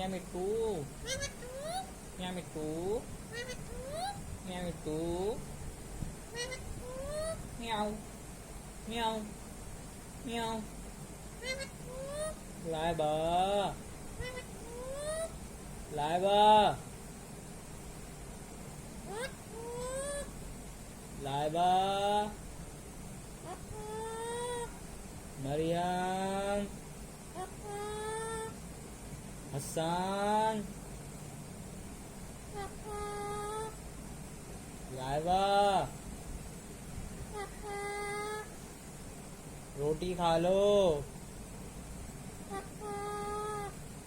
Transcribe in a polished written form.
मिया मिट्टू, मिया मिट्टू, मिया मिट्टू, म्याऊ म्याऊ म्याऊ। lại bờ, lại bờ, lại bờ. Mariam, Hassan, lại bờ. रोटी खा लो।